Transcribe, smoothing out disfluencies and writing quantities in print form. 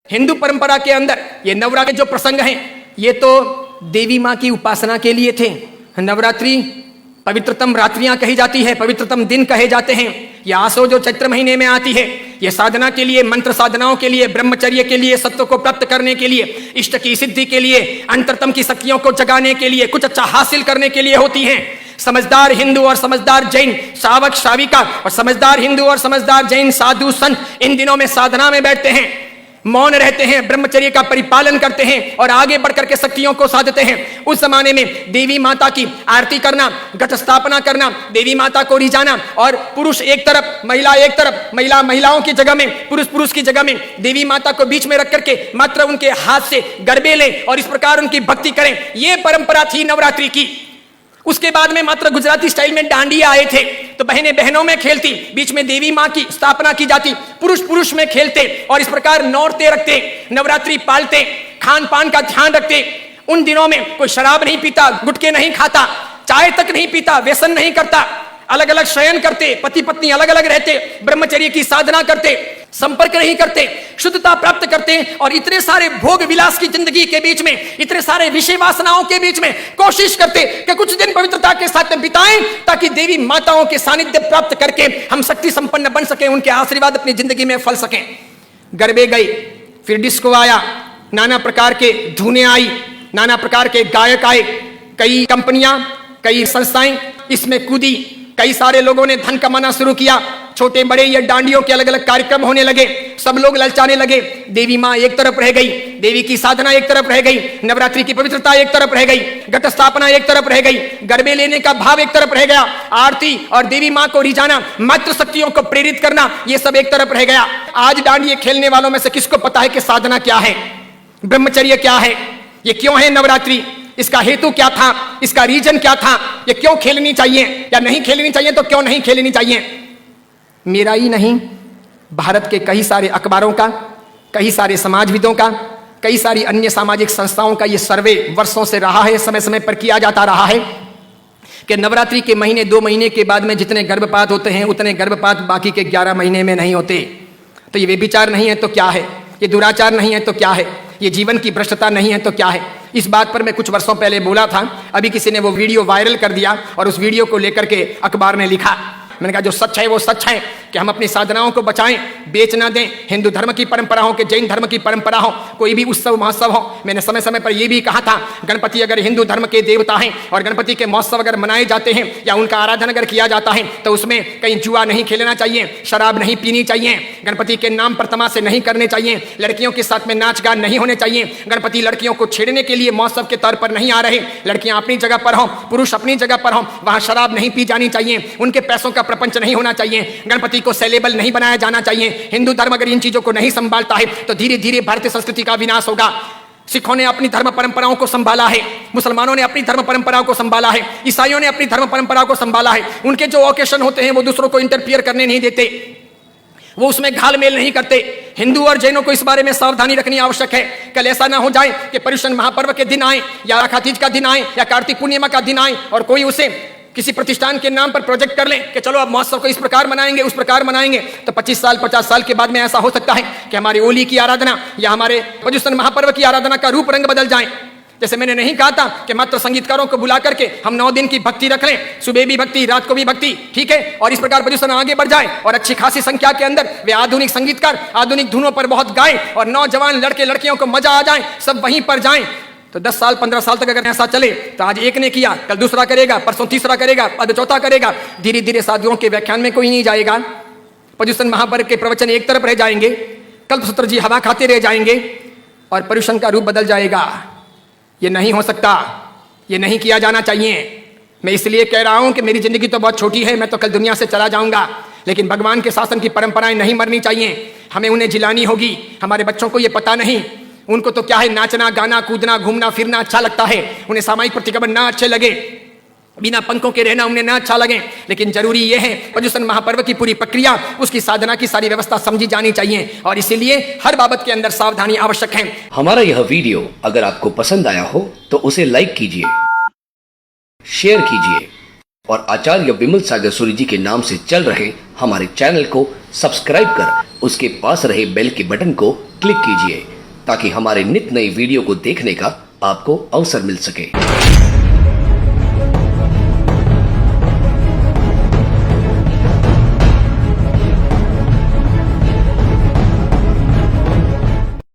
हिंदू परंपरा के अंदर ये नवरात्र के जो प्रसंग हैं ये तो देवी माँ की उपासना के लिए थे। नवरात्रि पवित्रतम रात्रियां कही जाती है, पवित्रतम दिन कहे जाते हैं। यह आसो जो चैत्र महीने में आती है, यह साधना के लिए, मंत्र साधनाओं के लिए, ब्रह्मचर्य के लिए, सत्य को प्राप्त करने के लिए, इष्ट की सिद्धि के लिए, अंतरतम की शक्तियों को जगाने के लिए, कुछ अच्छा हासिल करने के लिए होती हैं। समझदार हिंदू और समझदार जैन श्रावक श्राविका और समझदार हिंदू और समझदार जैन साधु संत इन दिनों में साधना में बैठते हैं, मौन रहते हैं, ब्रह्मचर्य का परिपालन करते हैं और आगे बढ़कर के शक्तियों को साधते हैं। उस जमाने में देवी माता की आरती करना, घट स्थापना करना, देवी माता को रिझाना और पुरुष एक तरफ महिला एक तरफ, महिलाओं की जगह में पुरुष की जगह में देवी माता को बीच में रख करके मात्र उनके हाथ से गरबे लें और इस प्रकार उनकी भक्ति करें, यह परंपरा थी नवरात्रि की। उसके बाद में मात्र गुजराती स्टाइल में डांडिया आए थे, तो बहनें बहनों में खेलती, बीच में देवी मां की स्थापना की जाती, पुरुष में खेलते और इस प्रकार नौरते रखते, नवरात्रि पालते, खान पान का ध्यान रखते। उन दिनों में कोई शराब नहीं पीता, गुटखे नहीं खाता, चाय तक नहीं पीता, व्यसन नहीं करता, अलग अलग शयन करते, पति पत्नी अलग अलग रहते, ब्रह्मचर्य की साधना करते, संपर्क नहीं करते, शुद्धता प्राप्त करते और इतने सारे भोग विलास की जिंदगी के बीच में, इतने सारे विषय वासनाओं के बीच में कोशिश करते कि कुछ दिन पवित्रता के साथ बिताएं ताकि देवी माताओं के सानिध्य प्राप्त करके हम शक्ति संपन्न बन सके, उनके आशीर्वाद अपनी जिंदगी में फल सकें। गरबे गए, फिर डिस्को आया, नाना प्रकार के धुनें आई, नाना प्रकार के गायक आए, कई कंपनियां, कई संस्थाएं इसमें कूदी, कई सारे लोगों ने धन कमाना शुरू किया, छोटे बड़े ये डांडियों के अलग अलग कार्यक्रम होने लगे, सब लोग ललचाने लगे। देवी माँ एक तरफ रह गई, देवी की साधना एक तरफ रह गई, नवरात्रि की पवित्रता एक तरफ रह गई, घट स्थापना एक तरफ रह गई, गरबे लेने का भाव एक तरफ रह गया, आरती और देवी माँ को रिझाना, मातृ शक्तियों को प्रेरित करना, ये सब एक तरफ रह गया। आज डांडिये खेलने वालों में से किसको पता है कि साधना क्या है, ब्रह्मचर्य क्या है, ये क्यों है नवरात्रि, इसका हेतु क्या था, इसका रीजन क्या था, ये क्यों खेलनी चाहिए या नहीं खेलनी चाहिए, तो क्यों नहीं खेलनी चाहिए। मेरा ही नहीं, भारत के कई सारे अखबारों का, कई सारे समाजविदों का, कई सारी अन्य सामाजिक संस्थाओं का ये सर्वे वर्षों से रहा है, समय समय पर किया जाता रहा है कि नवरात्रि के महीने 2 महीने के बाद में जितने गर्भपात होते हैं उतने गर्भपात बाकी के 11 महीने में नहीं होते। तो ये व्यभिचार नहीं है तो क्या है, ये दुराचार नहीं है तो क्या है, ये जीवन की भ्रष्टता नहीं है तो क्या है। इस बात पर मैं कुछ वर्षों पहले बोला था, अभी किसी ने वो वीडियो वायरल कर दिया और उस वीडियो को लेकर के अखबार ने लिखा। मैंने कहा जो सच है वो सच है कि हम अपनी साधनाओं को बचाएं, बेच ना दें। हिंदू धर्म की परंपरा हो कि जैन धर्म की परंपरा हो, कोई भी उत्सव महोत्सव हो, मैंने समय समय पर यह भी कहा था, गणपति अगर हिंदू धर्म के देवता हैं और गणपति के महोत्सव अगर मनाए जाते हैं या उनका आराधन अगर किया जाता है तो उसमें कहीं जुआ नहीं खेलना चाहिए, शराब नहीं पीनी चाहिए, गणपति के नाम पर तमाशे नहीं करने चाहिए, लड़कियों के साथ में नाच गान नहीं होने चाहिए, गणपति लड़कियों को छेड़ने के लिए महोत्सव के तौर पर नहीं आ रहे, लड़कियां अपनी जगह पर हों, पुरुष अपनी जगह पर हों, वहां शराब नहीं पी जानी चाहिए, उनके पैसों का प्रपंच नहीं होना चाहिए, गणपति को सेलेबल नहीं बनाया जाना चाहिए। हिंदू धर्म अगर इन चीजों को नहीं संभालता है तो धीरे धीरे भारतीय संस्कृति का विनाश होगा। सिखों ने अपनी धर्म परंपराओं को संभाला है, मुसलमानों ने अपनी धर्म परंपराओं को संभाला है, ईसाइयों ने अपनी धर्म परंपराओं को संभाला है। उनके जो ओकेशन होते हैं वो दूसरों को इंटरफियर करने नहीं देते, वो उसमें घाल मेल नहीं करते। हिंदू और जैनों को इस बारे में सावधानी रखनी आवश्यक है। कल ऐसा ना हो जाए कि पर्युषण महापर्व के दिन आए या राखातीज का दिन आए या कार्तिक पूर्णिमा का दिन आए और कोई उसे किसी प्रतिष्ठान के नाम पर प्रोजेक्ट कर ले कि चलो अब महोत्सव को इस प्रकार मनाएंगे, उस प्रकार मनाएंगे, तो 25 साल 50 साल के बाद में ऐसा हो सकता है कि हमारी होली की आराधना या हमारे पर्युषण महापर्व की आराधना का रूप रंग बदल जाए। जैसे मैंने नहीं कहा था कि मात्र संगीतकारों को बुला करके हम 9 दिन की भक्ति रख लें, सुबह भी भक्ति, रात को भी भक्ति, ठीक है, और इस प्रकार पर्युषण आगे बढ़ जाए और अच्छी खासी संख्या के अंदर वे आधुनिक संगीतकार आधुनिक धुनों पर बहुत गाएं और नौजवान लड़के लड़कियों को मजा आ जाए, सब वहीं पर जाएं। तो 10 साल 15 साल तक अगर ऐसा चले तो आज एक ने किया, कल दूसरा करेगा, परसों तीसरा करेगा, अब चौथा करेगा, धीरे धीरे साधुओं के व्याख्यान में कोई नहीं जाएगा, पर्युषण महापर्व के प्रवचन एक तरफ रह जाएंगे, कल्पसूत्र जी हवा खाते रह जाएंगे और पर्युषण का रूप बदल जाएगा। ये नहीं हो सकता, ये नहीं किया जाना चाहिए। मैं इसलिए कह रहा हूं कि मेरी जिंदगी तो बहुत छोटी है, मैं तो कल दुनिया से चला जाऊंगा, लेकिन भगवान के शासन की परंपराएं नहीं मरनी चाहिए, हमें उन्हें जिलानी होगी। हमारे बच्चों को ये पता नहीं, उनको तो क्या है, नाचना गाना कूदना घूमना फिरना अच्छा लगता है, उन्हें सामाजिक प्रतिक्रमण ना अच्छे लगे, बिना पंखों के रहना उन्हें ना अच्छा लगे, लेकिन जरूरी यह है पर्युषण महापर्व की पूरी प्रक्रिया, उसकी साधना की सारी व्यवस्था समझी जानी चाहिए और इसीलिए हर बाबत के अंदर सावधानी आवश्यक है। हमारा यह वीडियो अगर आपको पसंद आया हो तो उसे लाइक कीजिए, शेयर कीजिए और आचार्य विमल सागर सूरी जी के नाम से चल रहे हमारे चैनल को सब्सक्राइब कर उसके पास रहे बेल के बटन को क्लिक कीजिए ताकि हमारे नित नई वीडियो को देखने का आपको अवसर मिल सके।